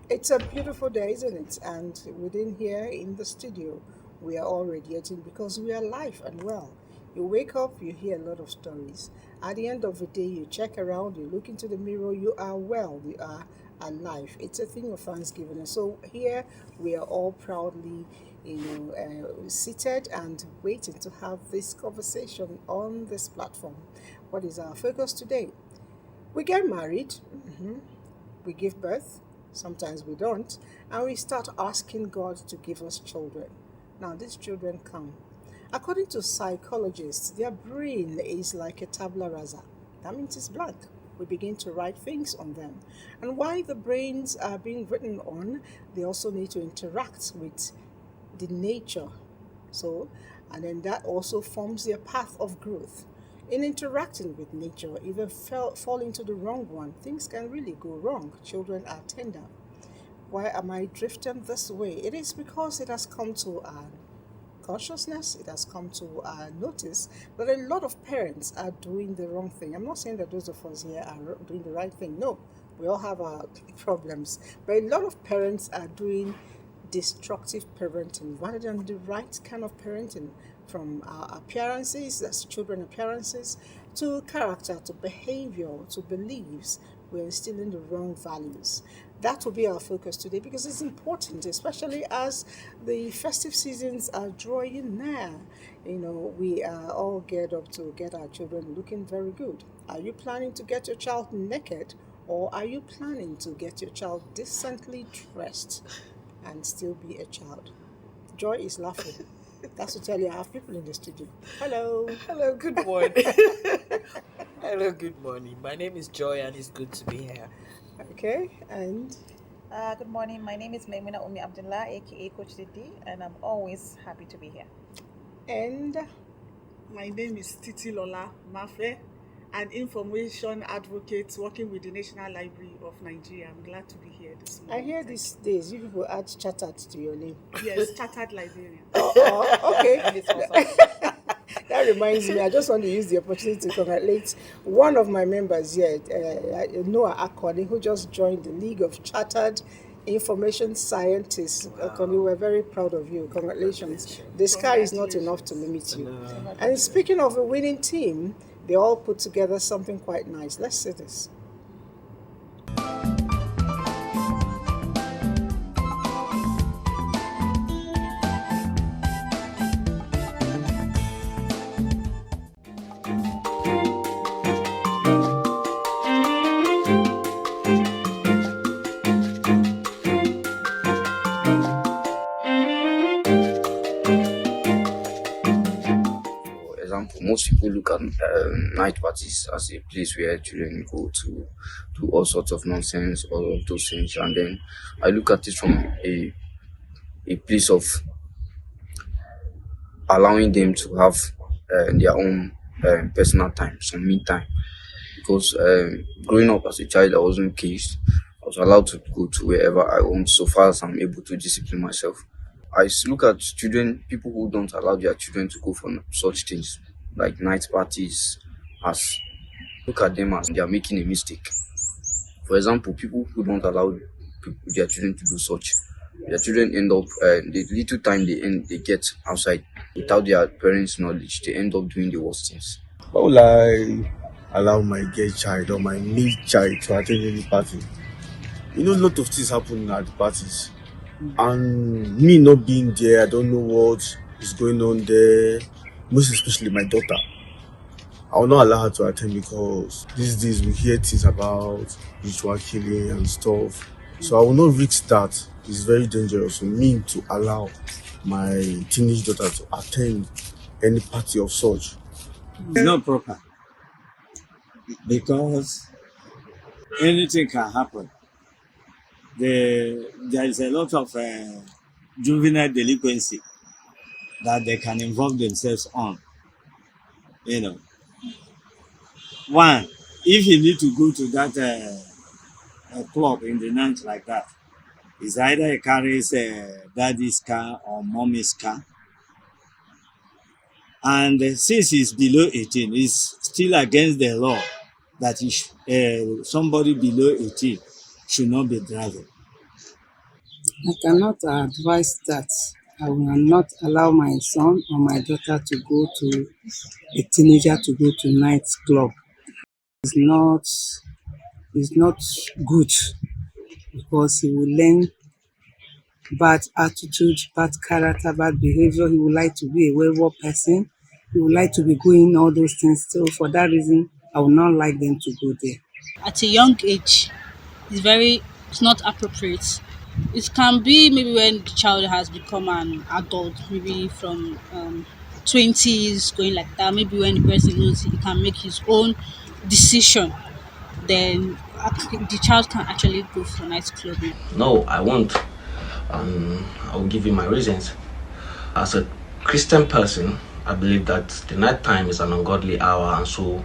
It's a beautiful day, isn't it? And within here in the studio, we are all radiating because we are alive and well. You wake up, you hear a lot of stories. At the end of the day, you check around, you look into the mirror, you are well, you are alive. It's a thing of thanksgiving. And so here we are all proudly, seated and waiting to have this conversation on this platform. What is our focus today? We get married. We give birth, sometimes we don't, and we start asking God to give us children. Now, these children come. According to psychologists, their brain is like a tabula rasa. That means it's blank. We begin to write things on them. And while the brains are being written on, they also need to interact with the nature. So, and then that also forms their path of growth. In interacting with nature, if you fall into the wrong one, things can really go wrong. Children are tender. Why am I drifting this way? It is because it has come to our consciousness, it has come to our notice that a lot of parents are doing the wrong thing. I'm not saying that those of us here are doing the right thing. No, we all have our problems. But a lot of parents are doing destructive parenting rather than the right kind of parenting, from our appearances, as children appearances, to character, to behavior, to beliefs. We're instilling the wrong values. That will be our focus today because it's important, especially as the festive seasons are drawing near. We are all geared up to get our children looking very good. Are you planning to get your child naked, or are you planning to get your child decently dressed and still be a child? Joy is laughing. That's to tell you I have people in the studio. Hello. Hello, good morning. Hello, good morning. My name is Joy, and it's good to be here. Okay, and Good morning. My name is Maimuna Umi Abdullah, aka Coach Didi, and I'm always happy to be here. and My name is Titi Lola Mafe, an information advocate working with the National Library of Nigeria. I'm glad to be here this I morning. hear Thank these days you people add chattered to your name. you. Yes, chartered librarian. Okay. And it's awesome. That reminds me, I just want to use the opportunity to congratulate one of my members here, Noah Akoni, who just joined the League of Chartered Information Scientists. Akoni, we're very proud of you. Congratulations. The sky is not enough to limit you. And speaking of a winning team, they all put together something quite nice. Let's see this. For example, most people look at night parties as a place where children go to do all sorts of nonsense, all of those things, and then I look at it from a place of allowing them to have their own personal time, some me time. Because growing up as a child, I wasn't caged. I was allowed to go to wherever I want, so far as I'm able to discipline myself. Look at children, people who don't allow their children to go for such things like night parties, as look at them as they are making a mistake. For example, people who don't allow their children to do such, their children end up the little time they get outside without their parents' knowledge, they end up doing the worst things. Why would I allow my gay child or my male child to attend any party? A lot of things happen at the parties. And me not being there, I don't know what is going on there. Most especially my daughter. I will not allow her to attend because these days we hear things about ritual killing and stuff. So I will not risk that. It's very dangerous for me to allow my teenage daughter to attend any party of such. It's not proper because anything can happen. There is a lot of juvenile delinquency that they can involve themselves on. You know, one, if you need to go to that club in the night like that, it's either he carries daddy's car or mommy's car. And since he's below 18, it's still against the law that somebody below 18 should not be driving. I cannot advise that. I will not allow my son or my daughter to go to a teenager to go to nightclub. It's not it's not good because he will learn bad attitude, bad character, bad behavior. He would like to be a wayward person. He would like to be doing all those things. So for that reason, I would not like them to go there. At a young age it's not appropriate. It can be maybe when the child has become an adult, maybe from 20s going like that, maybe when the person knows he can make his own decision, then the child can actually go for nightclubbing. No, I won't. I'll give you my reasons. As a Christian person, I believe that the night time is an ungodly hour, and so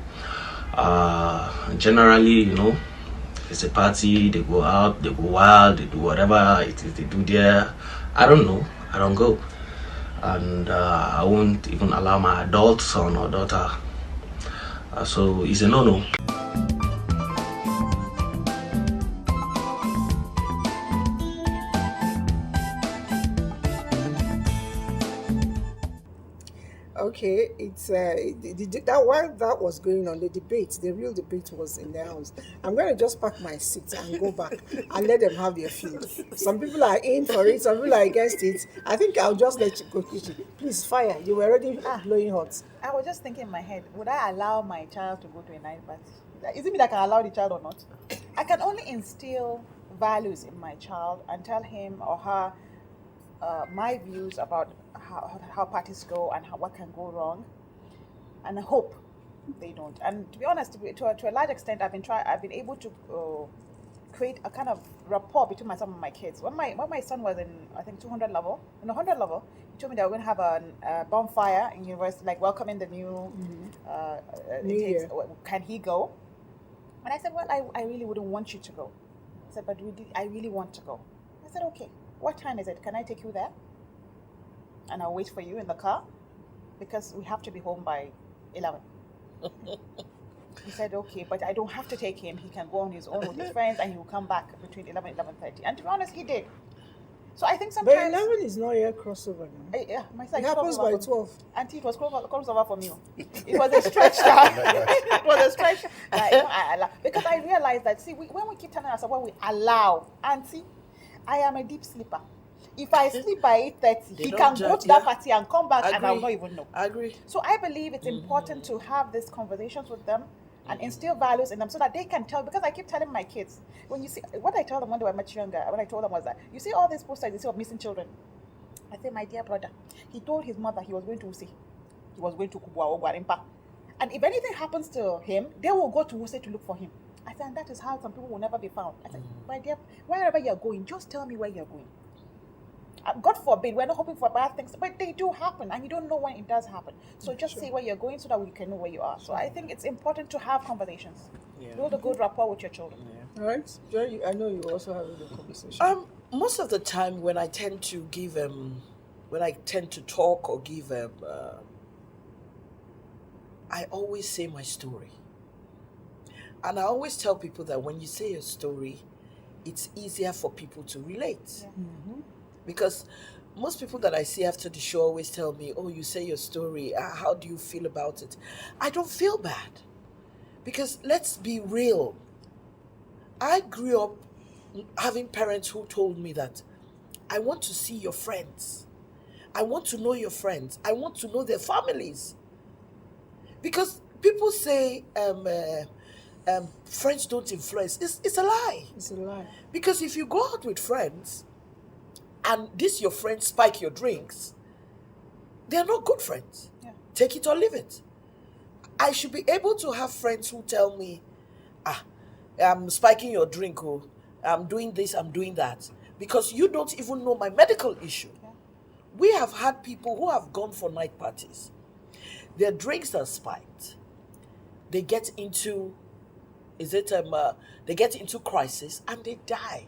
generally, if it's a party, they go out, they go wild, they do whatever it is they do there. I don't know. I don't go, and I won't even allow my adult son or daughter. So it's a no-no. Okay, it's that while that was going on, the real debate was in the house. I'm going to just pack my seat and go back and let them have their feud. Some people are in for it, some people are against it. I think I'll just let you go, Kichi. Please fire. You were already blowing hot. I was just thinking in my head, would I allow my child to go to a night party? Is it me that can allow the child or not? I can only instill values in my child and tell him or her my views about how parties go and what can go wrong, and I hope they don't. And to be honest, to a large extent, I've been able to create a kind of rapport between myself and my kids. When my son was in, I think, 100 level, he told me that we're going to have a bonfire in university, like welcoming the new New year. Can he go? And I said, well, I really wouldn't want you to go. I said, but I really want to go. I said, okay, what time is it? Can I take you there? And I'll wait for you in the car because we have to be home by 11. He said, okay, but I don't have to take him. He can go on his own with his friends and he will come back between 11 and 11:30. And to be honest, he did. So I think sometimes... But 11 is not yet crossover now. Yeah, my son, It happens by 12. Auntie, it was crossover for me. It was a stretch. It was a stretch. Because I realized that, see, when we keep telling ourselves, when we allow, Auntie, I am a deep sleeper. If I sleep by 8:30, he can go to that party and come back and I will not even know. I agree. So I believe it's important to have these conversations with them and instill values in them so that they can tell. Because I keep telling my kids, when you see what I told them when they were much younger, when I told them was that you see all these posters you see of missing children. I say, my dear brother, he told his mother he was going to Use. He was going to Kubwa or Gwarimpa. And if anything happens to him, they will go to Use to look for him. I said, and that is how some people will never be found. I said, my dear, wherever you're going, just tell me where you're going. God forbid, we're not hoping for bad things, but they do happen, and you don't know when it does happen. So just say where you're going so that we can know where you are. So I think it's important to have conversations. Build a good rapport with your children. All right, Joy, I know you also have a conversation. Most of the time when I tend to give when I tend to talk or give I always say my story. And I always tell people that when you say a story, it's easier for people to relate. Because most people that I see after the show always tell me, oh, you say your story, how do you feel about it? I don't feel bad. Because let's be real. I grew up having parents who told me that I want to see your friends. I want to know your friends. I want to know their families. Because people say friends don't influence. It's a lie. It's a lie. Because if you go out with friends and your friends spike your drinks, they're not good friends. Take it or leave it. I should be able to have friends who tell me, I'm spiking your drink, or I'm doing this, I'm doing that. Because you don't even know my medical issue. We have had people who have gone for night parties. Their drinks are spiked. They get into, they get into crisis and they die.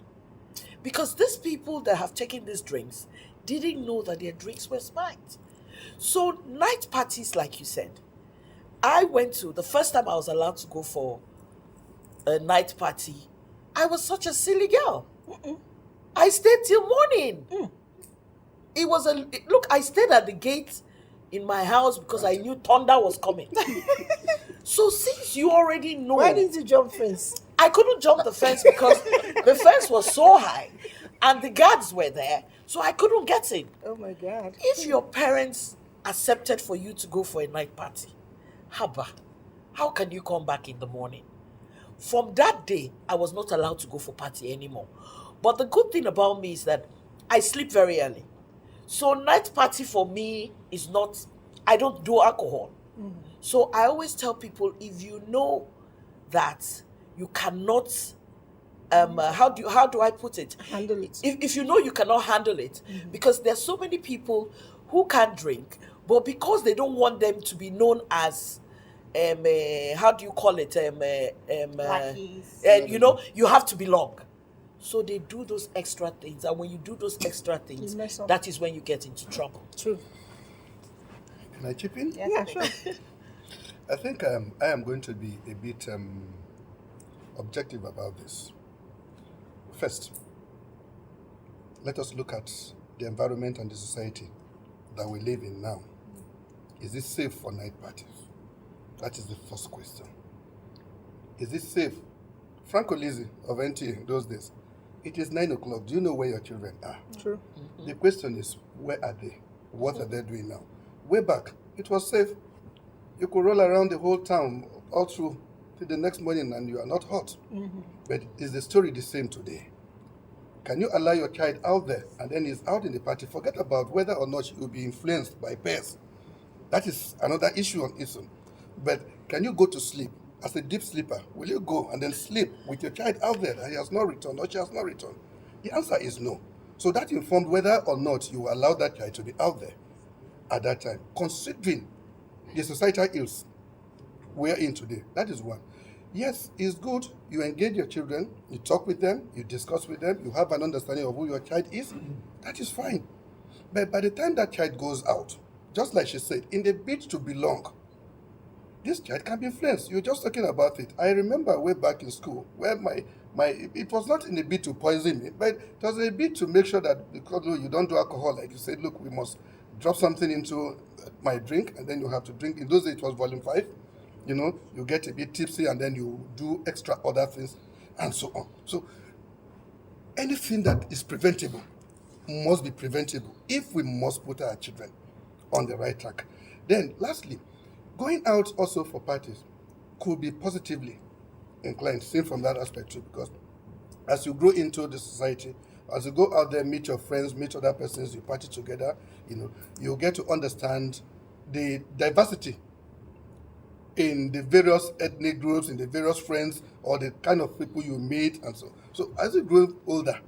Because these people that have taken these drinks didn't know that their drinks were spiked. So night parties, like you said, I went to, the first time I was allowed to go for a night party, I was such a silly girl. I stayed till morning. It was look, I stayed at the gate in my house because I knew thunder was coming. So since you already know, Why didn't you jump fence? I couldn't jump the fence because the fence was so high and the guards were there, so I couldn't get in. Oh my God. If your parents accepted for you to go for a night party, haba, how can you come back in the morning? From that day, I was not allowed to go for party anymore. But the good thing about me is that I sleep very early. So night party for me is not, I don't do alcohol. So I always tell people, if you know that you cannot, how do I put it? Handle it. If you know you cannot handle it, because there's so many people who can't drink, but because they don't want them to be known as how do you call it? Blackies. And you have to belong. So they do those extra things, and when you do those extra things, You mess up. that is when you get into trouble. True. Can I chip in? Yes, Yeah, I sure. think. I think I am going to be a bit objective about this. First, let us look at the environment and the society that we live in now. Is it safe for night parties? That is the first question. Is it safe? Franco Lizzi of NTA those days, it is 9 o'clock. Do you know where your children are? True. The question is, where are they? What are they doing now? Way back, it was safe. You could roll around the whole town all through till the next morning and you are not hot. But is the story the same today? Can you allow your child out there and then he's out in the party? Forget about whether or not she will be influenced by peers. That is another issue on its own. But can you go to sleep as a deep sleeper? Will you go and then sleep with your child out there that he has not returned or she has not returned? The answer is no. So that informed whether or not you allow that child to be out there at that time, considering the societal ills we're in today. That is one. Yes, it's good. You engage your children, you talk with them, you discuss with them, you have an understanding of who your child is. That is fine. But by the time that child goes out, just like she said, in the bid to belong, this child can be influenced. You're just talking about it. I remember way back in school where it was not in a bid to poison me, but it was a bid to make sure that because you don't do alcohol, like you said, look, we must drop something into my drink and then you have to drink. In those days it was volume 5. You get a bit tipsy and then you do extra other things and so on. So anything that is preventable must be preventable if we must put our children on the right track. Then lastly, going out also for parties could be positively inclined, seen from that aspect too, because as you grow into the society, as you go out there, meet your friends, meet other persons, you party together, you get to understand the diversity in the various ethnic groups, in the various friends, or the kind of people you meet, and so. So as you grow older,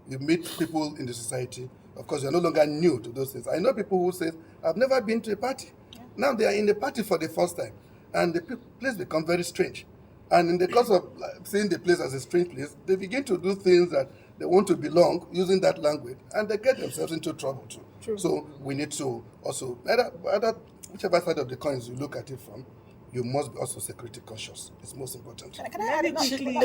you meet people in the society. Of course, you're no longer new to those things. I know people who say, I've never been to a party. Now they are in the party for the first time, and the place becomes very strange. And in the course of seeing the place as a strange place, they begin to do things that they want to belong using that language, and they get themselves into trouble too. True. So we need to also, whichever side of the coins you look at it from, you must be also security conscious. It's most important. Can I add it? No, Let me no,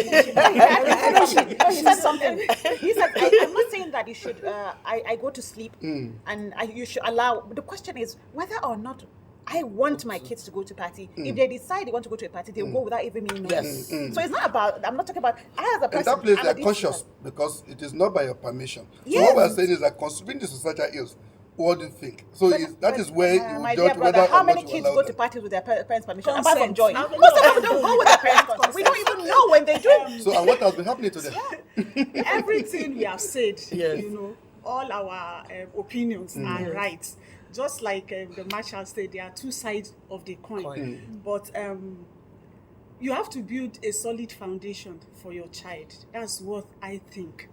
he said something. He said, I'm not saying that you should, I go to sleep and you should allow, the question is whether or not I want my kids to go to party. If they decide they want to go to a party, they'll go without even me knowing. Yes. So it's not about, I'm not talking about, I as a person. In that place, I'm they a are conscious decision. because it is not by your permission. Yes. So what we are saying is that considering the societal ills, what do you think? So that is where you My judge dear whether brother, or how not many you kids allow go them. to parties with their parents' permission? Consent. Apart from joy. How many Most of of them them don't do? go with their parents' consent. We don't even know when they do. So and what has been happening to them? Everything we have said, Yes. all our opinions are right. Just like the Marshall said, there are two sides of the coin. But you have to build a solid foundation for your child. That's what I think.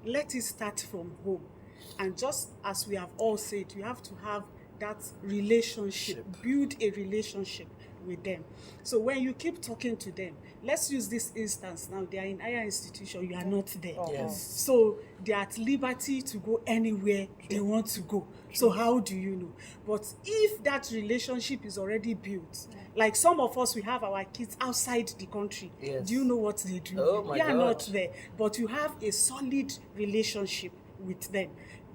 Let it start from home. And just as we have all said, you have to have that relationship, build a relationship with them. So when you keep talking to them, let's use this instance now, they are in higher institution, you are not there. Yes. So they are at liberty to go anywhere they want to go. So how do you know? But if that relationship is already built, like some of us, we have our kids outside the country. Yes. Do you know what they do? Oh my They are God. not there. But you have a solid relationship with them.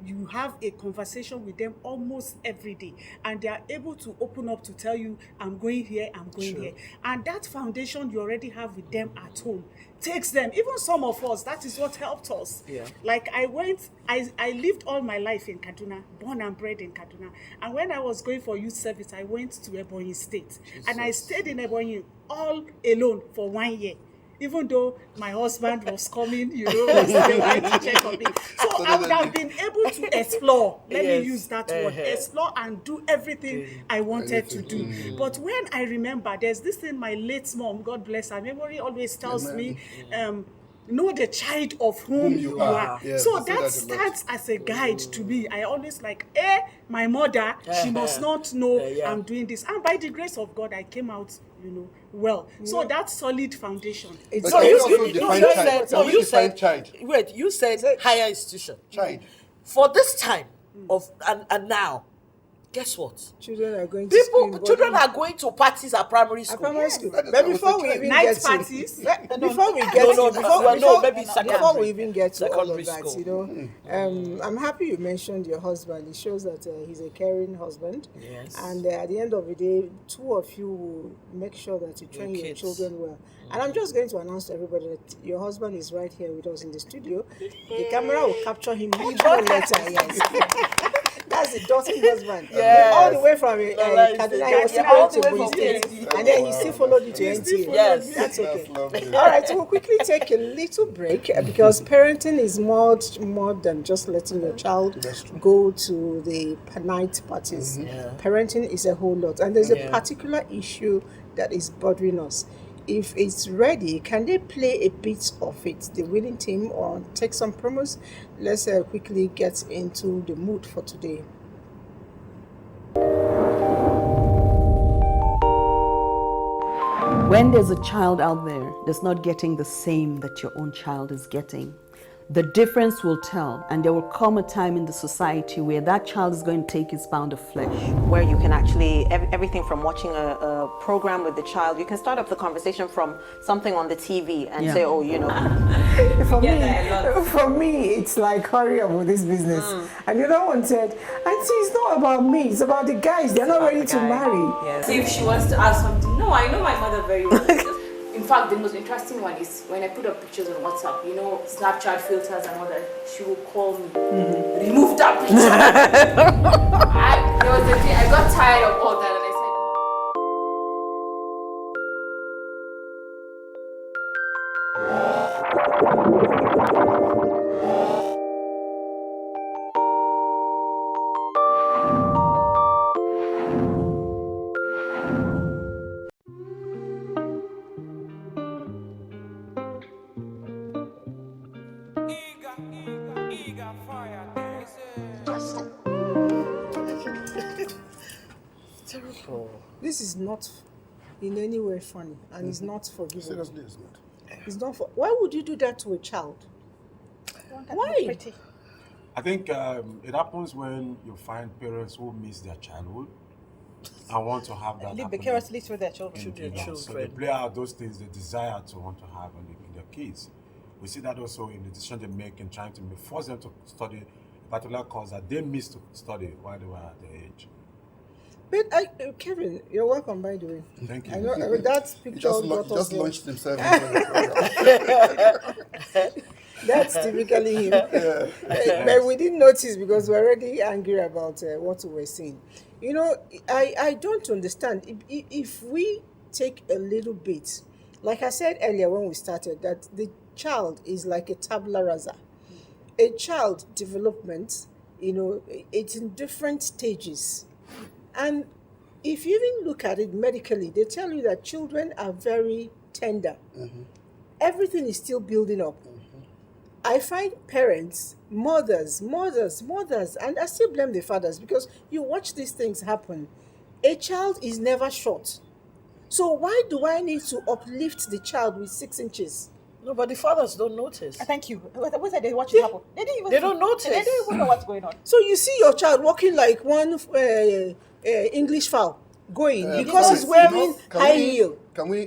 You have a conversation with them almost every day, and they are able to open up to tell you, I'm going here, I'm going here. And that foundation you already have with them at home takes them, even some of us, that is what helped us. Yeah. Like I lived all my life in Kaduna, born and bred in Kaduna. And when I was going for youth service, I went to Ebonyi State. And I stayed in Ebonyi all alone for 1 year. Even though my husband was coming, was there to check on me. So I would have been able to explore, let me use that word, explore and do everything I wanted to do. But when I remember, there's this thing my late mom, God bless her memory, always tells me, know the child of whom you are. Yes, So I say that that a lot. starts as a guide to me. I always like, my mother, she must not know I'm doing this. And by the grace of God, I came out, well. So that's solid foundation. But So can you also you define just child? said, Can we you define said, child? wait, you said higher institution. Child. For this time of and now, guess what? Children are going to school. Children are going to parties at primary at school. primary school. That is But what before we we say. even Night get parties? before we get No, maybe before secondary. we even get to all Secondary of that, school. I'm happy you mentioned your husband. It shows that he's a caring husband. Yes. And at the end of the day, two of you will make sure that you train your kids. children well. And I'm just going to announce to everybody that your husband is right here with us in the studio. The camera will capture him little later. Yes. That's the Dotting husband. Yes. All the way from Kaduna, he was still all going the to way Ebonyi from State. KD. And then he still followed you to He still NTA. followed Yes. me. That's okay. That's lovely. All right, so we'll quickly take a little break because parenting is much more than just letting your child go to the night parties. Yeah. Parenting is a whole lot, and there's a Yeah. particular issue that is bothering us. If it's ready, can they play a bit of it, the winning team, or take some promos? Let's quickly get into the mood for today. When there's a child out there that's not getting the same that your own child is getting, the difference will tell, and there will come a time in the society where that child is going to take its pound of flesh. Where you can actually, everything from watching a program with the child, you can start off the conversation from something on the TV and say, oh, For me, it's like, hurry up with this business. And the other one said, Auntie, it's not about me, it's about the guys. They're not ready to marry. Yes. If she wants to ask something, no, I know my mother very well. In fact, the most interesting one is when I put up pictures on WhatsApp, Snapchat filters and all that, she will call me, remove that picture. There was a day I got tired of all that and I said, Terrible. This is not in any way funny, and it's not forgivable. Seriously, it's not. It's not for. Why would you do that to a child? Why? I think it happens when you find parents who miss their childhood and want to have that Live happening vicariously through their children. So they play out those things they desire to want to have in their kids. We see that also in the decision they make in trying to force them to study a particular course that they missed to study while they were at their age. But Kevin, you're welcome, by the way. Thank you. I know that He picture just, got us just there. launched himself into the program. That's typically him. But we didn't notice because we're already angry about what we were seeing. I don't understand. If we take a little bit, like I said earlier when we started, that the child is like a tabula rasa. A child development, it's in different stages. And if you even look at it medically, they tell you that children are very tender. Everything is still building up. I find parents, mothers, and I still blame the fathers because you watch these things happen. A child is never short. So why do I need to uplift the child with 6 inches? No, but the fathers don't notice. Thank you. What said they watch it happen? They didn't even. They don't notice. They don't even know what's going on. So you see your child walking like one English fowl going because he's wearing high heel. Can we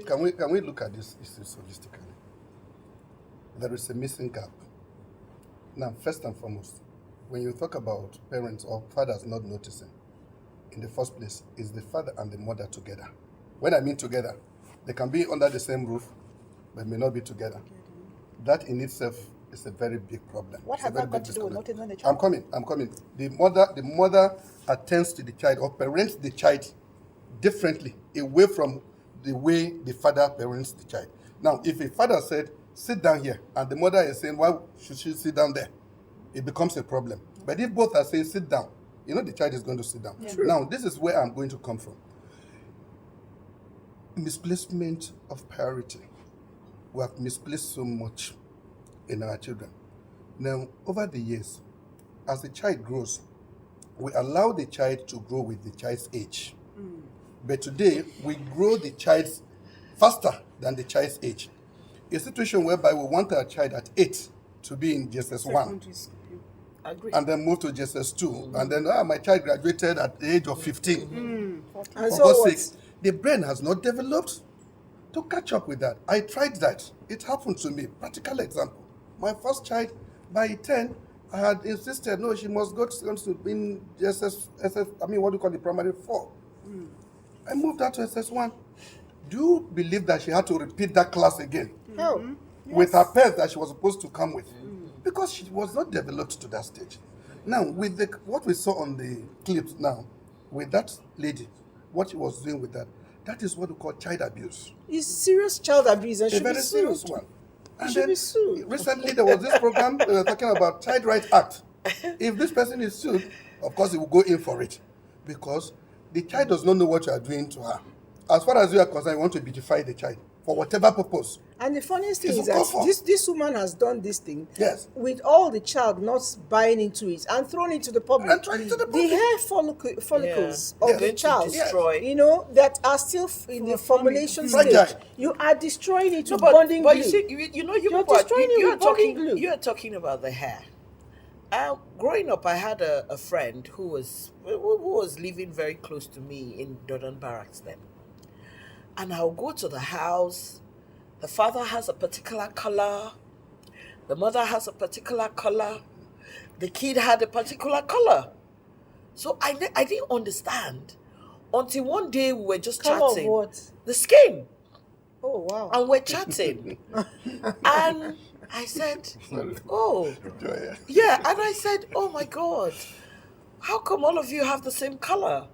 look at this issue holistically? There is a missing gap. Now, first and foremost, when you talk about parents or fathers not noticing, in the first place, is the father and the mother together. When I mean together, they can be under the same roof, but may not be together. That in itself is a very big problem. What has that got to do with noticing the I'm child? coming. The mother attends to the child or parents the child differently, away from the way the father parents the child. Now, if a father said, sit down here, and the mother is saying, why should she sit down there? It becomes a problem. But if both are saying, sit down, the child is going to sit down. Yeah. Now, this is where I'm going to come from. Misplacement of priority. We have misplaced so much in our children. Now, over the years, as the child grows, we allow the child to grow with the child's age. But today, we grow the child faster than the child's age. A situation whereby we want our child at 8 to be in JSS1. Agree. And then move to JSS2. And then, my child graduated at the age of 15. And For so God's what? sake, the brain has not developed to catch up with that. I tried that. It happened to me. Practical example. My first child, by 10, I had insisted, no, she must go to in primary 4. I moved her to SS1. Do you believe that she had to repeat that class again? No. With her pets that she was supposed to come with? Because she was not developed to that stage. Now, with what we saw on the clips now, with that lady, what she was doing with that is what we call child abuse. It's serious child abuse and A should very be serious sued. one. It should be sued. Recently, there was this program they were talking about Child Right Act. If this person is sued, of course, he will go in for it. Because the child does not know what you are doing to her. As far as you are concerned, you want to beautify the child for whatever purpose. And the funniest thing It's is that uncalled for. this woman has done this thing with all the child not buying into it and thrown it to the public. And thrown it to the public. The hair follicles Yeah. of Yeah. the child, Destroy. that are still in the formulation stage. Fragile. You are destroying it No, with but bonding glue. you see, you You're people destroying it you are with bonding talking. glue. You are talking about the hair. Growing up, I had a friend who was living very close to me in Dodon Barracks then, and I'll go to the house. The father has a particular color. The mother has a particular color. The kid had a particular color. So I didn't understand until one day we were just Color of chatting. what? The skin. Oh, wow. And we're chatting. And I said, oh, yeah. And I said, oh my God, how come all of you have the same color?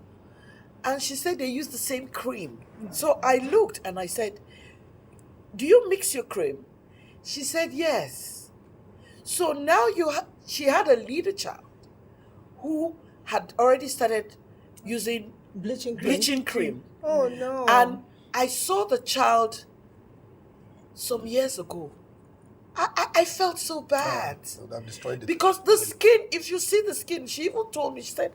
And she said they use the same cream. So I looked and I said, do you mix your cream? She said, yes. So now she had a leader child who had already started using bleaching cream. Oh, no. And I saw the child some years ago. I felt so bad. So that destroyed it. Because the skin, if you see the skin, she even told me, she said,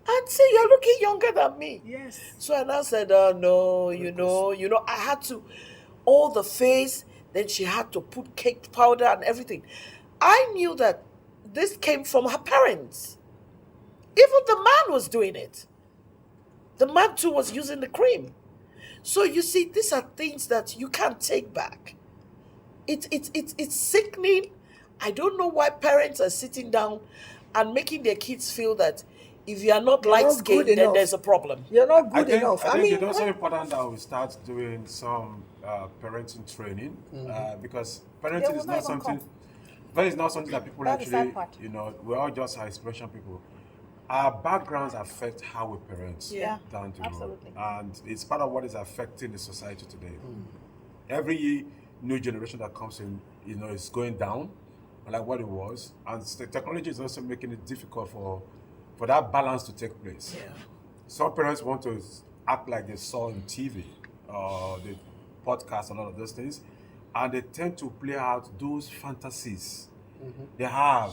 Auntie, you're looking younger than me. Yes. So and I said, oh no, I had to, all the face, then she had to put cake powder and everything. I knew that this came from her parents. Even the man was doing it. The man too was using the cream. So you see, these are things that you can't take back. It's sickening. I don't know why parents are sitting down and making their kids feel that if you are not You're light not skinned, good then enough. there's a problem. You're not I good think, enough. I think mean, it's also important that we start doing some parenting training because They parenting will is not not even something. come. That is not something that people That's the sad actually, part. we're all just our expression people. Our backgrounds affect how we parent Yeah, down the absolutely. road, and it's part of what is affecting the society today. Every new generation that comes in, is going down, like what it was, and the technology is also making it difficult for that balance to take place. Yeah. Some parents want to act like they saw on TV, the podcast and all of those things, and they tend to play out those fantasies they have,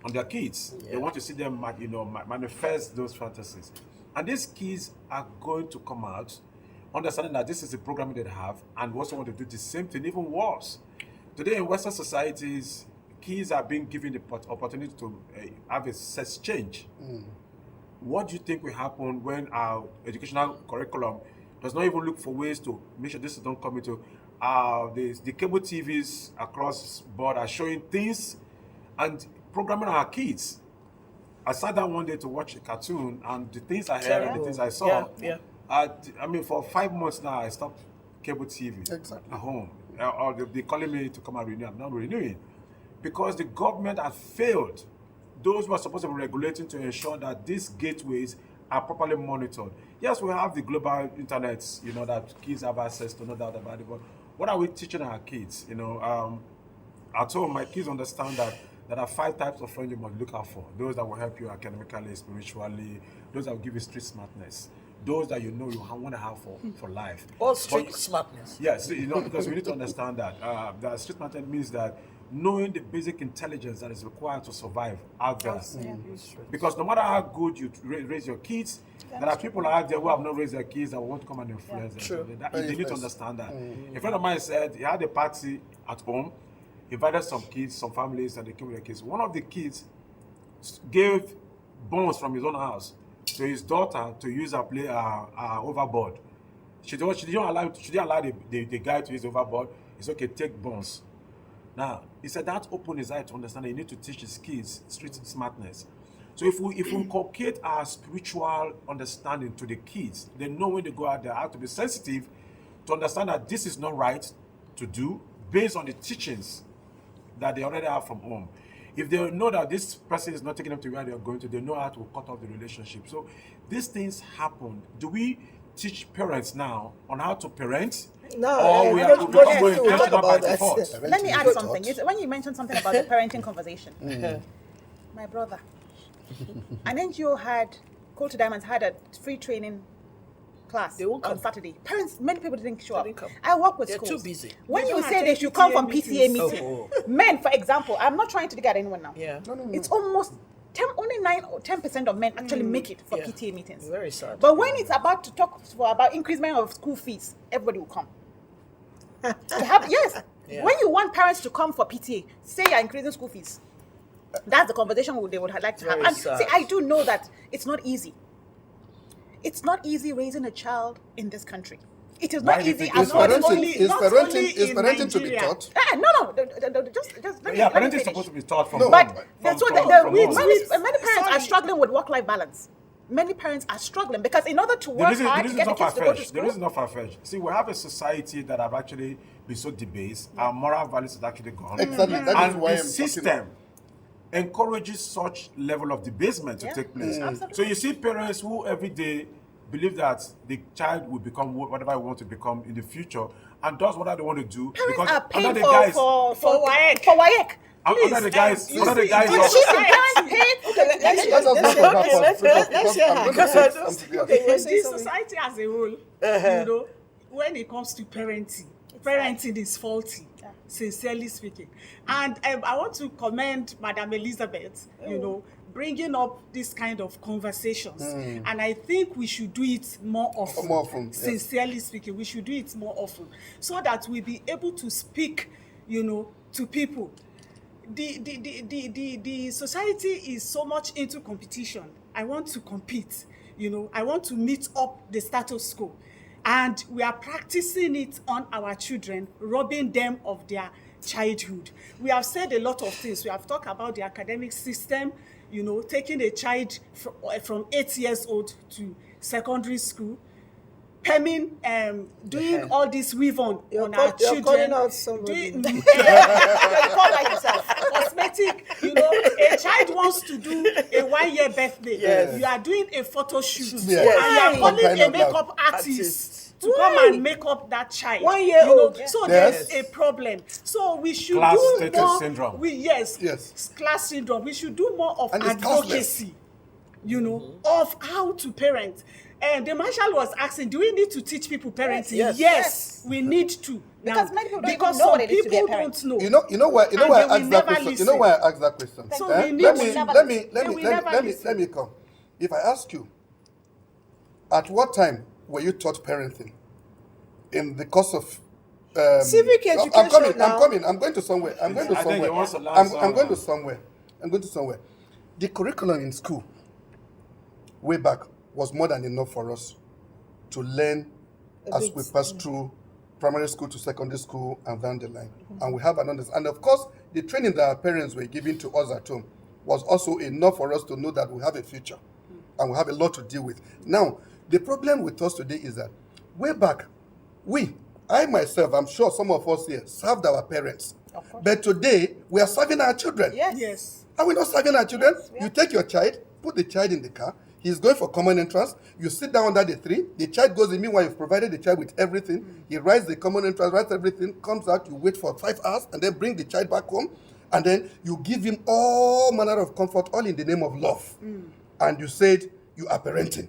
on their kids. They want to see them, manifest those fantasies. And these kids are going to come out understanding that this is the programming they have, and we also want to do the same thing, even worse. Today in Western societies, kids are being given the opportunity to have a sex change. What do you think will happen when our educational curriculum does not even look for ways to make sure this don't come into the cable TVs across board are showing things and programming our kids? I sat down one day to watch a cartoon, and the things I heard and the things I saw. I mean, for 5 months now, I stopped cable TV at home. Or they calling me to come and renew. I'm not renewing because the government has failed. Those who are supposed to be regulating to ensure that these gateways are properly monitored. Yes, we have the global internet, that kids have access to, no doubt about it. But what are we teaching our kids? At home, my kids understand that there are 5 types of friends you must look out for. Those that will help you academically, spiritually, those that will give you street smartness, those that you want to have for life. All street smartness. Yes, because we need to understand that that street smartness means that knowing the basic intelligence that is required to survive out there. Because no matter how good you raise your kids, there are people out there who have not raised their kids that want to come and influence them. So they need to understand that. A friend of mine said he had a party at home, invited some kids, some families, and they came with their kids. One of the kids gave bones from his own house to his daughter to use her play overboard. She didn't allow the guy to use overboard. It's okay, take bones. Now, he said that opened his eye to understand that you need to teach his kids street smartness. So if we inculcate our spiritual understanding to the kids, they know when they go out there how to be sensitive to understand that this is not right to do based on the teachings that they already have from home. If they know that this person is not taking them to where they are going to, they know how to cut off the relationship. So these things happen. Do we teach parents now on how to parent? No, or we have to become more intentional by default? Let me add something. When you mentioned something about the parenting conversation, my brother, an NGO had, Call to Diamonds had a free training class on Saturday. Parents, many people didn't show up. I work with schools. They're too busy. When you say they should come from PTA meeting, men, for example, I'm not trying to dig at anyone now. It's almost only 9 or 10% of men actually make it for PTA meetings. Very sad. But when it's about to talk about increasement of school fees, everybody will come. When you want parents to come for PTA, say you're increasing school fees. That's the conversation they would like to have. And see, I do know that it's not easy. It's not easy raising a child in this country. It is not easy. Is parenting to be taught? Parenting is supposed to be taught from many parents are struggling with work-life balance. Many parents are struggling because in order to work hard to get the kids to go to school. The reason is not far-fetched. See, we have a society that have actually been so debased. Our moral values have actually gone. Exactly. That is why the system encourages such level of debasement to take place. So you see parents who every day believe that the child will become whatever he wants to become in the future and does whatever they want to do. Parents because are paying under the guys, for WAEC. Under the guys, let's this society as a whole, when it comes to parenting is faulty, sincerely speaking. And I want to commend Madam Elizabeth, bringing up this kind of conversations. And I think we should do it more often. Sincerely speaking, we should do it more often so that we be able to speak, to people. The society is so much into competition. I want to compete, I want to meet up the status quo. And we are practicing it on our children, robbing them of their childhood. We have said a lot of things. We have talked about the academic system, taking a child from 8 years old to secondary school, doing all this weave on our children. You're calling out somebody. You call like yourself. Cosmetic, a child wants to do a 1-year birthday. Yes. You are doing a photo shoot. Yes. And you are calling a makeup artist to come and make up that child. 1 year old. So there's a problem. So we should Class do status more. syndrome. Yes. Class syndrome. We should do more of And it's advocacy, of how to parent. And the marshal was asking, do we need to teach people parenting? Yes. We need to. Because many people don't because even know some what it is to be a people parent. don't know. You know why I asked that question. You know why I asked that question. So Let me come. If I ask you, at what time were you taught parenting? in the course of civic I'm education. coming. Now. I'm going to somewhere. I'm going to I think somewhere. he wants to learn I'm going to somewhere. somewhere. The curriculum in school way back was more than enough for us to learn as we pass through primary school to secondary school and down the line. And we have an understanding. And of course, the training that our parents were giving to us at home was also enough for us to know that we have a future and we have a lot to deal with. Now, the problem with us today is that way back, I myself, I'm sure some of us here served our parents. But today, we are serving our children. Yes. Are we not serving our children? You take your child, put the child in the car, he's going for common entrance, you sit down under the tree, the child goes in, meanwhile you've provided the child with everything, he writes the common entrance, writes everything, comes out, you wait for 5 hours, and then bring the child back home, and then you give him all manner of comfort, all in the name of love. And you said you are parenting.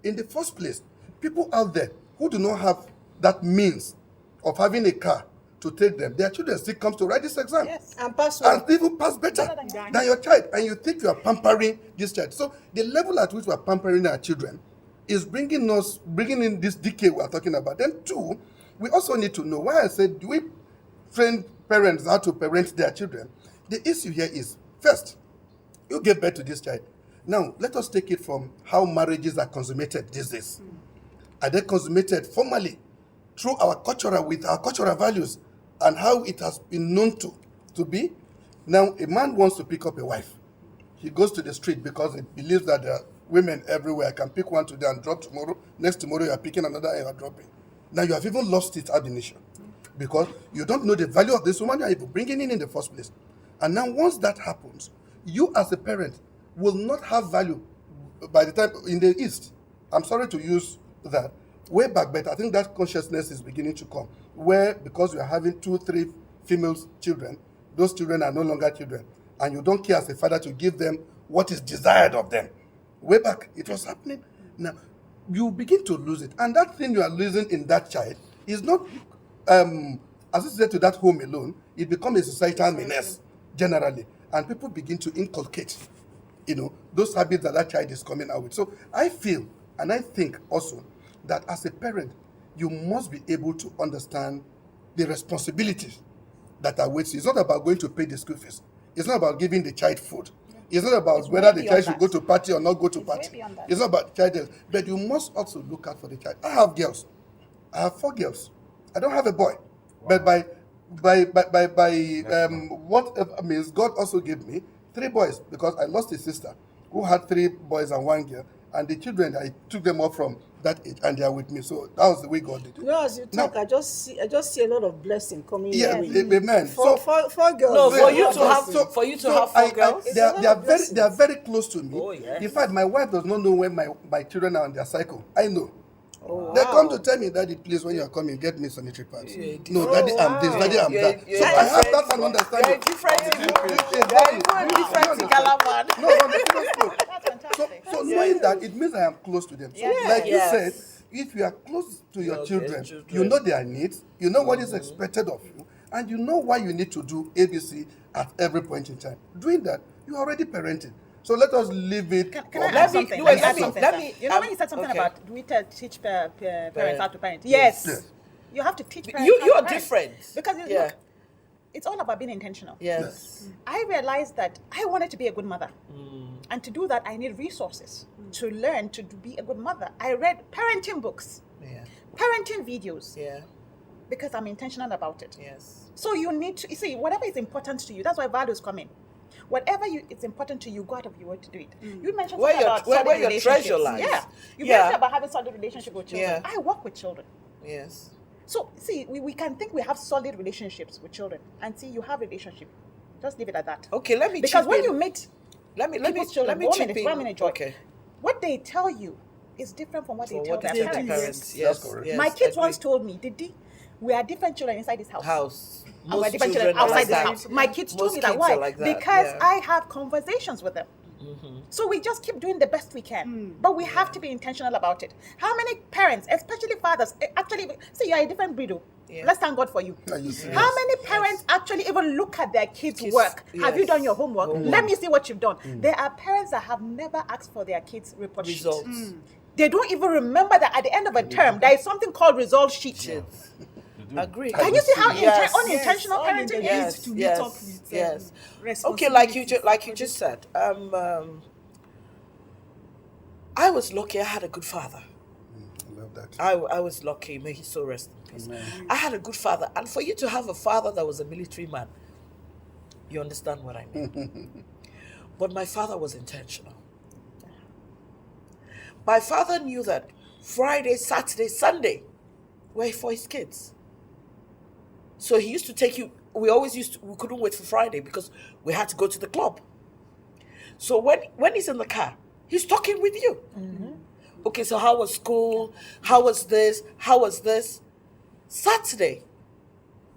In the first place, people out there who do not have that means of having a car to take them, their children still comes to write this exam. And pass well. And even pass better than your child. And you think you are pampering this child. So the level at which we are pampering our children is bringing in this decay we are talking about. Then two, we also need to know why I said, do we train parents how to parent their children? The issue here is, first, you gave birth to this child. Now, let us take it from how marriages are consummated these days. Are they consummated formally through our cultural, with our cultural values and how it has been known to be? Now, a man wants to pick up a wife. He goes to the street because he believes that there are women everywhere. I can pick one today and drop tomorrow. Next tomorrow, you are picking another and you are dropping. Now, you have even lost it ab initio because you don't know the value of this woman you are even bringing in the first place. And now, once that happens, you as a parent will not have value by the time in the East. I'm sorry to use that. Way back, but I think that consciousness is beginning to come, where because we are having 2, 3 female children, those children are no longer children, and you don't care as a father to give them what is desired of them. Way back, it was happening. Now, you begin to lose it, and that thing you are losing in that child is not associated to that home alone. It becomes a societal menace generally, and people begin to inculcate, those habits that child is coming out with. So I feel, and I think also, that as a parent, you must be able to understand the responsibilities that awaits you. It's not about going to pay the school fees. It's not about giving the child food. It's not about whether the child should go to party or not go to party. It's not about child health. But you must also look out for the child. I have girls. I have 4 girls. I don't have a boy. Wow. But what means God also gave me 3 boys because I lost a sister who had 3 boys and 1 girl. And the children, I took them off from that age, and they are with me. So that was the way God did it. As you talk, I just see a lot of blessing coming. Yeah, amen. Four girls. No, for you to have 4 girls. They are very close to me. Oh, yes. In fact, my wife does not know when my children are on their cycle. I know. Oh, they come to tell me, Daddy, please, when you are coming, get me sanitary pads. No, Daddy, I'm this, Daddy, I'm that. So I have that and understanding. So knowing that, it means I am close to them. So like you said, if you are close to your children, you know their needs, you know what is expected of you, and you know why you need to do ABC at every point in time. Doing that, you are already parenting. So let us leave it. Can I add something? Let me. You know when you said something about do we teach parents how to parent? Yes. You have to teach parents. You are different because look, it's all about being intentional. Yes. I realized that I wanted to be a good mother, and to do that I need resources to learn to be a good mother. I read parenting books, parenting videos, because I'm intentional about it. Yes. So you need to see whatever is important to you. That's why values come in. Whatever it's important to you, go out of your way to do it. You mentioned something about solid your treasure lies. Yeah. You mentioned about having solid relationship with children. Yeah. I work with children. Yes. So see, we can think we have solid relationships with children, and see you have relationship. Just leave it at that. Okay, let me. Because when you meet, let me children, chip in. Okay. What they tell you is different from what they tell their parents. Yes, that's correct. My kids once told me, Didi, we are different children inside this house. And we're different children outside the house. My kids told me that. Why? Like that, because I have conversations with them. So we just keep doing the best we can. But we have to be intentional about it. How many parents, especially fathers, actually, see, you're a different breed. Let's thank God for you. How many parents actually even look at their kids' work? Have you done your homework? Let me see what you've done. There are parents that have never asked for their kids' report results. They don't even remember that at the end of a term, there is something called result sheet. Agree. Can you see how Yes. unintentional parenting Yes. is to meet Yes. up with Yes. Okay, responsibilities? like you just said, I was lucky. I had a good father. I love that. I was lucky. May he so rest in peace. I had a good father, and for you to have a father that was a military man, you understand what I mean. But my father was intentional. My father knew that Friday, Saturday, Sunday were for his kids. So he used to take you. We couldn't wait for Friday because we had to go to the club. So when he's in the car, he's talking with you. Okay, so how was school? How was this? How was this? Saturday,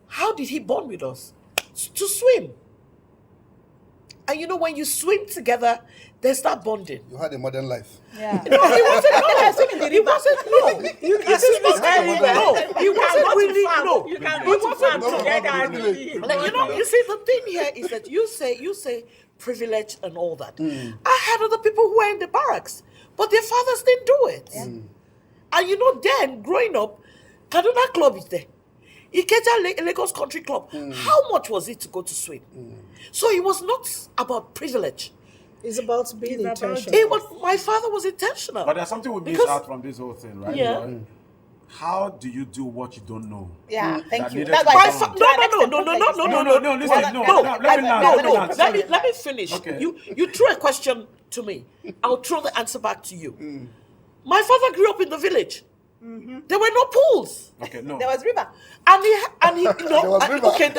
how did he bond with us? To swim. And you know, when you swim together, there's that bonding. You had a modern life. Yeah. No, he wasn't. No, he wasn't. No, You can swim in the river. no, he wasn't really. No, You can he go to wasn't. farm together. You know, you see, the thing here is that you say privilege and all that. I had other people who were in the barracks, but their fathers didn't do it. And you know, then growing up, Kaduna Club is there. Ikeja Lagos Country Club. How much was it to go to swim? So it was not about privilege. It's about being intentional. My father was intentional. But there's something we miss out from this whole thing, right? Yeah. How do you do what you don't know? Yeah, thank you. That's No. Listen, let me finish. Okay. You threw a question to me. I'll throw the answer back to you. My father grew up in the village. There were no pools. Okay, no. There was river. And he There was river. okay,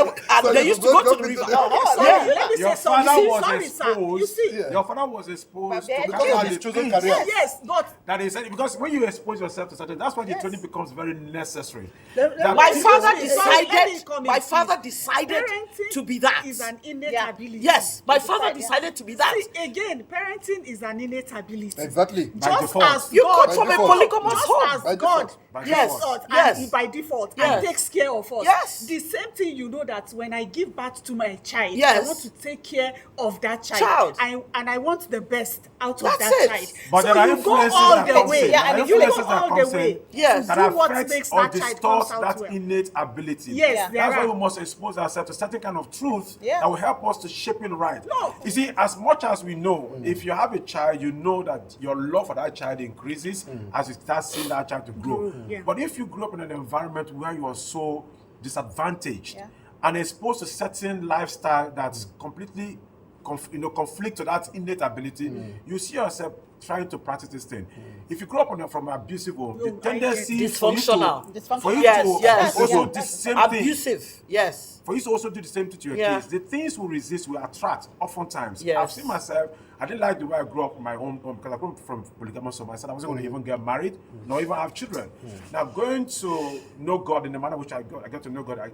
So they you used to could go go to the into river. the- Let me Your say something. father was Sorry, sir. You exposed. see, Your father was exposed But to Because of his chosen career. yes, but that is because when you expose yourself to certain, that's why the training becomes very necessary. My father let me decided. come in, My please. father decided Parenting to be that. is an innate ability. Yes, my father decided to be that. See, again, parenting is an innate ability. Exactly. By Just default. as You God, come from a default. polygamous just home. as By God default. By Yes, default. us yes. and by default Yes. and takes care of us. Yes. The same thing, you know, that when I give birth to my child, Yes. I want to take care of that child. And I want the best out of That's that it. child. But so there are you go influences all that the comes way. in. Yeah, There are and you go influences that all the comes way in Yes. to that do what affects makes or that child distorts comes out that well. innate ability. Yes, there That's why are. we must expose ourselves to certain kind of truth Yeah. that will help us to shape it right. No. You see, as much as we know, if you have a child, you know that your love for that child increases as you start seeing that child to grow. Yeah. But if you grew up in an environment where you are so disadvantaged Yeah. and exposed to certain lifestyle that's completely conflict to that innate ability, you see yourself trying to practice this thing. If you grow up from an abusive home, the tendency for you to Yes. also do the same thing. Abusive. Yes. For you to also do the same thing to your Yeah. kids, the things we resist will attract oftentimes. Yes. I've seen myself, I didn't like the way I grew up in my own home because I grew up from polygamous home. I said I wasn't going to even get married, nor even have children. Now going to know God in the manner which I get to know God,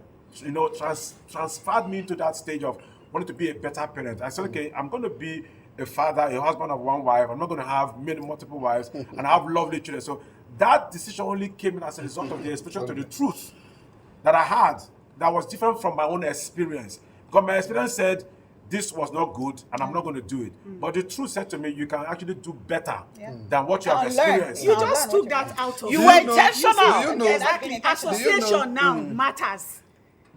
transferred me into that stage of wanting to be a better parent. I said, okay, I'm going to be a father, a husband of one wife. I'm not going to have multiple wives and have lovely children. So that decision only came in as a result of the exposure to the truth that I had that was different from my own experience. Because my experience said this was not good and I'm not going to do it. But the truth said to me, you can actually do better than what you have experienced. You just took that out of You were intentional. Do you know? Exactly. Association now matters.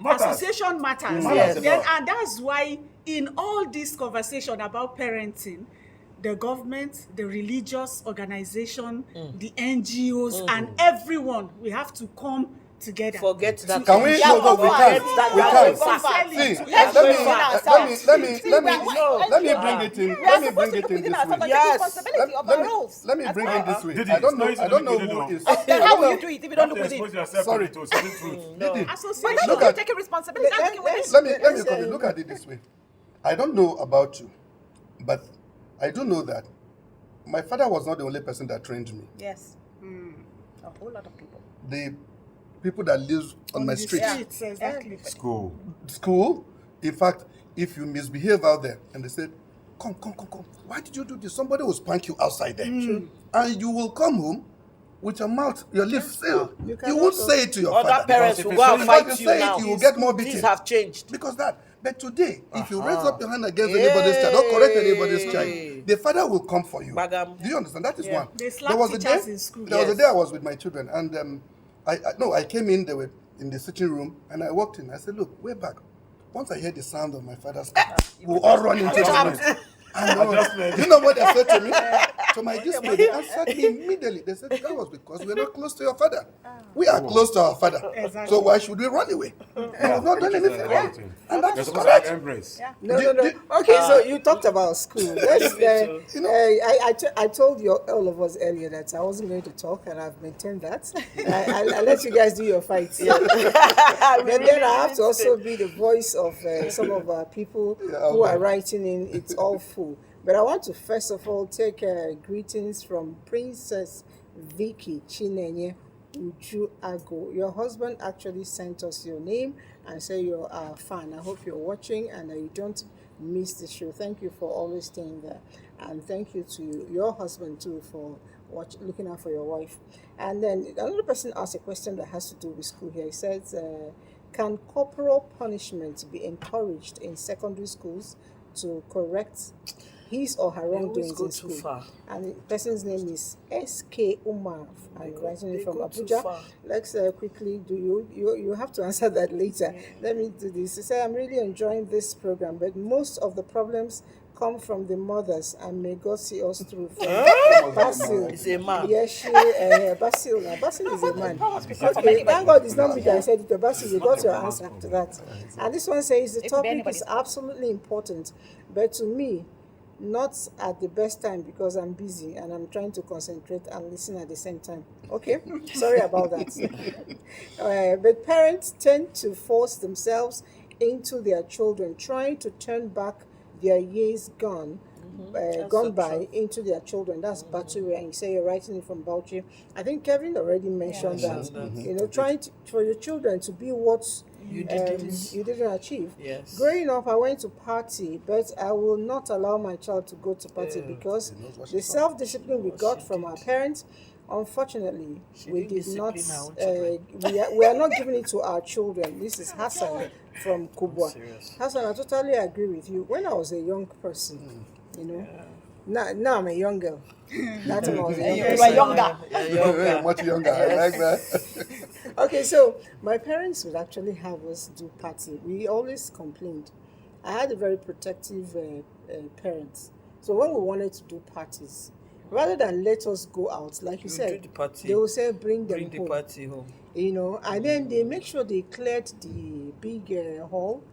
Association matters. Yes. Then, and that's why in all this conversation about parenting, the government, the religious organization, the NGOs, and everyone, we have to come together. Forget that. Can we? No, we can't. We can't. See, let me bring it in. Let me bring it in this way. Yes. Let me bring it this way. Didi, I don't know who is. Then how will you do it if you don't You look have to within? expose yourself Sorry. to certain truth. Didi, Association, look you're at. taking responsibility. Let me come in. Look at it this way. I don't know about you, but I do know that my father was not the only person that trained me. Yes. A whole lot of people. The people that live on my street, Exactly. school. In fact, if you misbehave out there, and they said, "Come, why did you do this?" Somebody will spank you outside there, and you will come home with your mouth, your lips sealed. You won't say it to your Other father. parents Because will go and if fight you you say now. it, you will get more beating. Things have changed. Because But today, if you raise up your hand against anybody's child or correct anybody's child, the father will come for you. Do you understand? That is one. They slap teachers in school. There was a day I was with my children, and I came in. They were in the sitting room, and I walked in. I said, "Look, way back." Once I heard the sound of my father's car, we all run into the room. Do you know what they said to me? To my dismay, they answered me immediately. They said, that was because we're not close to your father. We are close to our father. Exactly. So why should we run away? We've not done anything wrong. And that is supposed correct. to embrace. No. Okay, so you talked about school. I told you all of us earlier that I wasn't going to talk, and I've maintained that. I'll let you guys do your fights. But then I have to also be the voice of some of our people who are writing in. It's all full. But I want to first of all take greetings from Princess Vicky Chinenye Uju Ago. Your husband actually sent us your name and said you're a fan. I hope you're watching and you don't miss the show. Thank you for always staying there. And thank you to your husband too for looking out for your wife. And then another person asked a question that has to do with school here. He says, can corporal punishment be encouraged in secondary schools to correct his or her wrongdoings in school? Far. And the person's name is S.K. Umar. I'm writing it from Abuja. Let's quickly do you have to answer that later. Let me do this. He said, I'm really enjoying this program, but most of the problems come from the mothers, and may God see us through. Basil is a man. Yes, Basil is a man. Okay, thank God it's not me that said it, but Basil, you got your answer to that. And this one says the topic is absolutely important, but to me, not at the best time because I'm busy and I'm trying to concentrate and listen at the same time. Okay, sorry about that. But parents tend to force themselves into their children, trying to turn back their years gone by into their children. That's Batu, and you say you're writing it from Bauchi. I think Kevin already mentioned that. Trying for your children to be what you didn't achieve. Yes. Growing up, I went to party, but I will not allow my child to go to party because the self-discipline we got from our parents, unfortunately, we did not. We are not giving it to our children. This is Hassan from Kubwa. Hassan, I totally agree with you. When I was a young person, now I'm a young girl. That time I was a young person. Younger. Much younger. I like that. Okay, so my parents would actually have us do party. We always complained. I had a very protective parents. So when we wanted to do parties, rather than let us go out, like you said, they will say bring the party home. And then they make sure they cleared the big hall.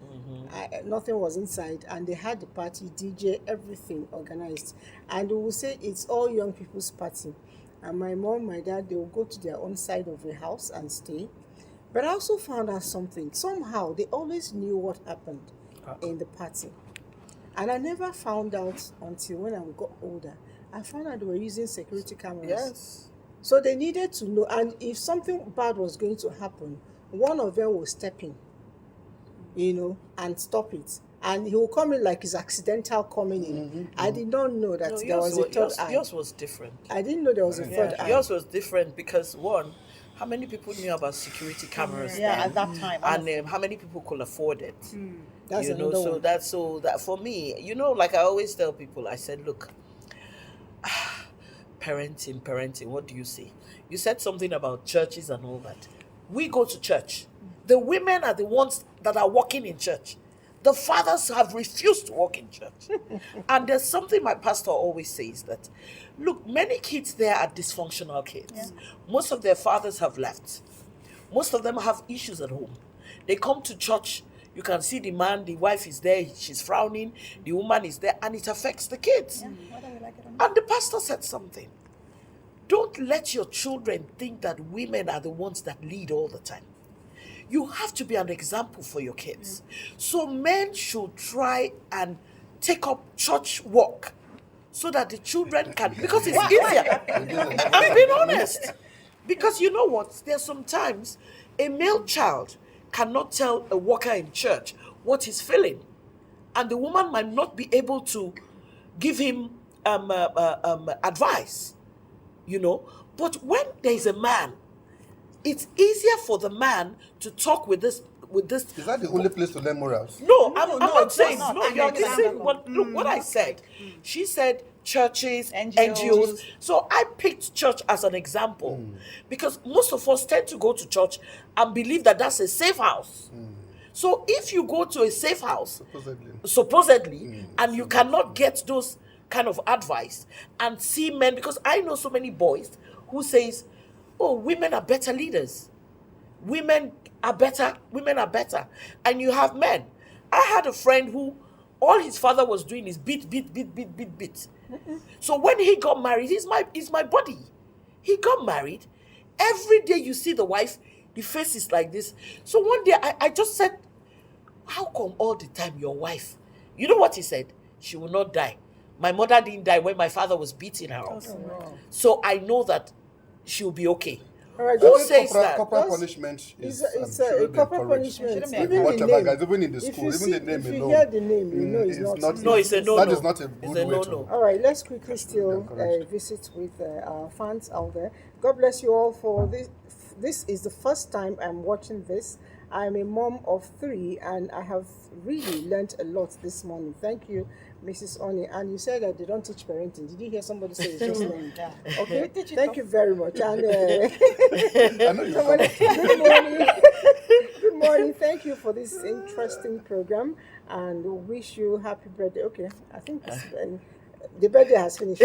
Nothing was inside, and they had the party, DJ, everything organized. And we will say it's all young people's party. And my mom, my dad, they will go to their own side of the house and stay. But I also found out something. Somehow, they always knew what happened in the party. And I never found out until when I got older. I found out they were using security cameras. Yes. So they needed to know. And if something bad was going to happen, one of them will step in, and stop it. And he will come in like it's accidental coming in. I did not know that there was a third eye. Yours was different. I didn't know there was a third eye. Yours was different because one, how many people knew about security cameras? At that time. And how many people could afford it? That's another one. That for me, like I always tell people, I said, look, parenting, what do you say? You said something about churches and all that. We go to church. The women are the ones that are walking in church. The fathers have refused to walk in church. And there's something my pastor always says that, look, many kids there are dysfunctional kids. Yeah. Most of their fathers have left. Most of them have issues at home. They come to church, you can see the man, the wife is there, she's frowning, the woman is there, and it affects the kids. And the pastor said something. Don't let your children think that women are the ones that lead all the time. You have to be an example for your kids. So men should try and take up church work so that the children can, because it's easier. I'm being honest. Because you know what? There's sometimes a male child cannot tell a worker in church what he's feeling. And the woman might not be able to give him advice, But when there's a man, it's easier for the man to talk with with this. Is that the only place to learn morals? No, I'm not it's saying. not. No, I'm you're not listening. saying What, look what I said. She said churches, NGOs. So I picked church as an example because most of us tend to go to church and believe that that's a safe house. So if you go to a safe house, supposedly, and you cannot get those kind of advice and see men, because I know so many boys who says, "Oh, women are better leaders. Women are better. And you have men. I had a friend who all his father was doing is beat. So when he got married, he's my buddy. He got married. Every day you see the wife, the face is like this. So one day I just said, how come all the time your wife? You know what he said? She will not die. My mother didn't die when my father was beating her up. So I know that she will be okay. All right, who says that? Corporal punishment is it's a corporal punishment. Even whatever, guys, the even in the name. school, even the name If you alone. hear the name, you know it's not. No, it's a no. That is not a good way to. All right, let's quickly still visit with our fans out there. God bless you all for this. This is the first time I'm watching this. I'm a mom of 3, and I have really learned a lot this morning. Thank you, Mrs. Oni. And you said that they don't teach parenting. Did you hear somebody say it's just learning? Okay, thank you very much. And good morning. Good morning. Thank you for this interesting program, and wish you happy birthday. Okay, I think the birthday has finished.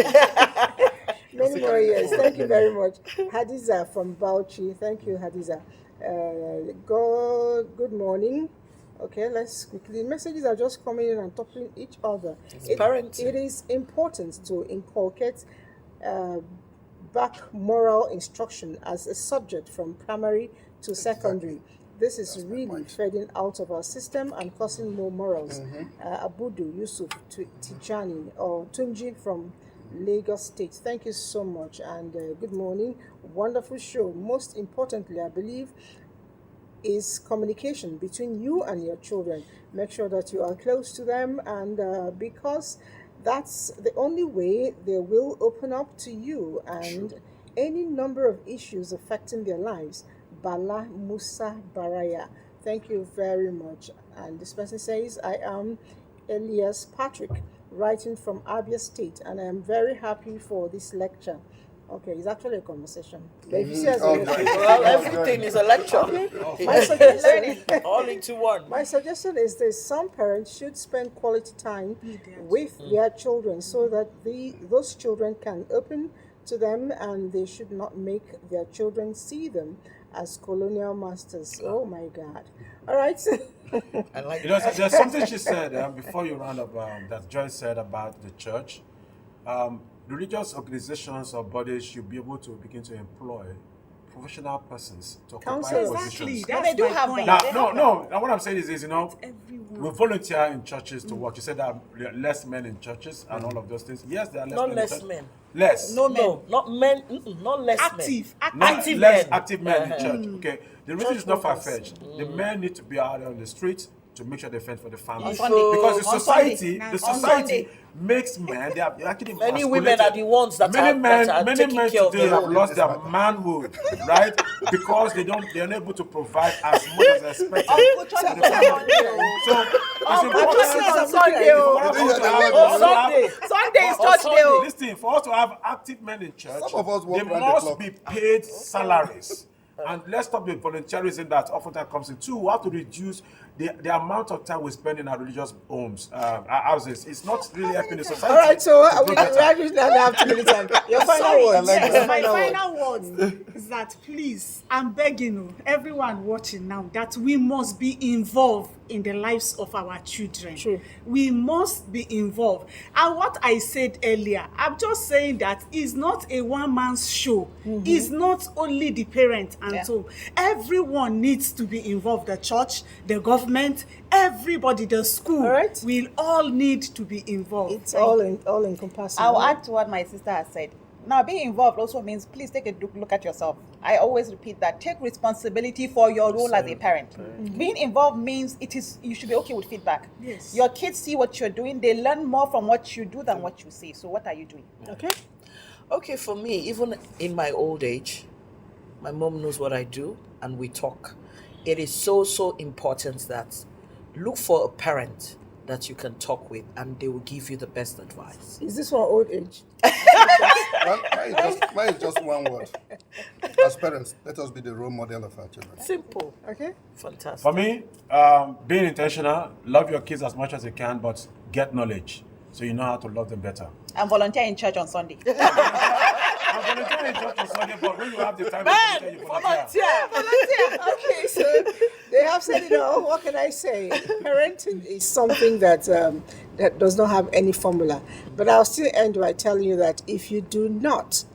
Many more years. Thank you very much. Hadiza from Bauchi. Thank you, Hadiza. Good morning. Okay, let's quickly. Messages are just coming in and topping each other. It is important to inculcate back moral instruction as a subject from primary to secondary. This is really fading out of our system and causing more morals. Abudu Yusuf Tijani or Tunji from Lagos State. Thank you so much, and good morning. Wonderful show. Most importantly, I believe, is communication between you and your children. Make sure that you are close to them, and because that's the only way they will open up to you and any number of issues affecting their lives. Bala Musa Baraya. Thank you very much. And this person says, I am Elias Patrick, writing from Abia State, and I am very happy for this lecture. Okay, it's actually a conversation. But if you say well, everything is a lecture. Okay. My suggestion, all into one. My suggestion is this: some parents should spend quality time with their children, so that those children can open to them, and they should not make their children see them as colonial masters. Oh my God! All right. I like there's something she said before you round up that Joyce said about the church. Religious organizations or bodies should be able to begin to employ professional persons to occupy positions. Yeah, they do have that. Now, what I'm saying is, we volunteer in churches to work. You said that there are less men in churches and all of those things. Yes, there are less men. Not less men. Less. No, not men. Not less active. men. Active less men. Active men in church. Okay. The reason is not far-fetched. The men need to be out on the streets to make sure they fend for the family. Because the society makes men, they are actually many women are the ones that many men care today have lost their manhood, right? Because they're unable to provide as much as expected. So it's important. Sunday is church day. Listen, for us to have active men in church, they must be paid salaries. And let's stop the volunteerism that oftentimes comes in. 2, we have to reduce the amount of time we spend in our religious homes, our houses. It's not really helping the society. All right, so we actually don't have 2 minutes. Your final words. My final words is that please, I'm begging everyone watching now that we must be involved in the lives of our children. True. We must be involved. And what I said earlier, I'm just saying that it's not a one-man's show. It's not only the parent and so everyone needs to be involved. The church, the government, everybody, the school. All right. We all need to be involved. It's all encompassing. I'll add to what my sister has said. Now, being involved also means please take a look at yourself. I always repeat that. Take responsibility for your role as a parent. Being involved means you should be okay with feedback. Yes. Your kids see what you're doing. They learn more from what you do than what you say. So what are you doing? Okay, for me, even in my old age, my mom knows what I do and we talk. it is so, so important that look for a parent that you can talk with and they will give you the best advice. Is this for old age? Mine is just one word. As parents, let us be the role model of our children. Simple. Okay. Fantastic. For me, being intentional, love your kids as much as you can, but get knowledge so you know how to love them better. And volunteer in church on Sunday. I'm volunteering in church on Sunday, but when you have the time to volunteer, you volunteer. Okay, so they have said it all. What can I say? Parenting is something that that does not have any formula. But I'll still end by telling you that if you do not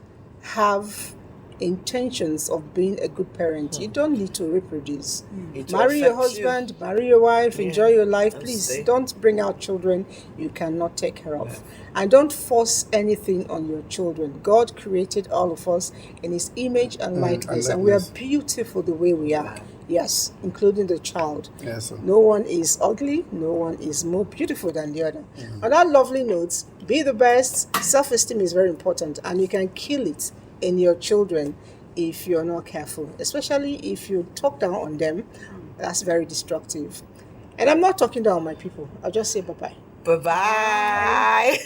have intentions of being a good parent, you don't need to reproduce. Marry your husband, marry your wife, enjoy your life. Please don't bring out children you cannot take care of. And don't force anything on your children. God created all of us in his image and likeness, and we are beautiful the way we are. Yes, including the child. Yes, sir. No one is ugly, no one is more beautiful than the other. On that lovely note, be the best. Self-esteem is very important, and you can kill it in your children if you're not careful, especially if you talk down on them. That's very destructive. And I'm not talking down on my people. I'll just say bye-bye. Bye-bye.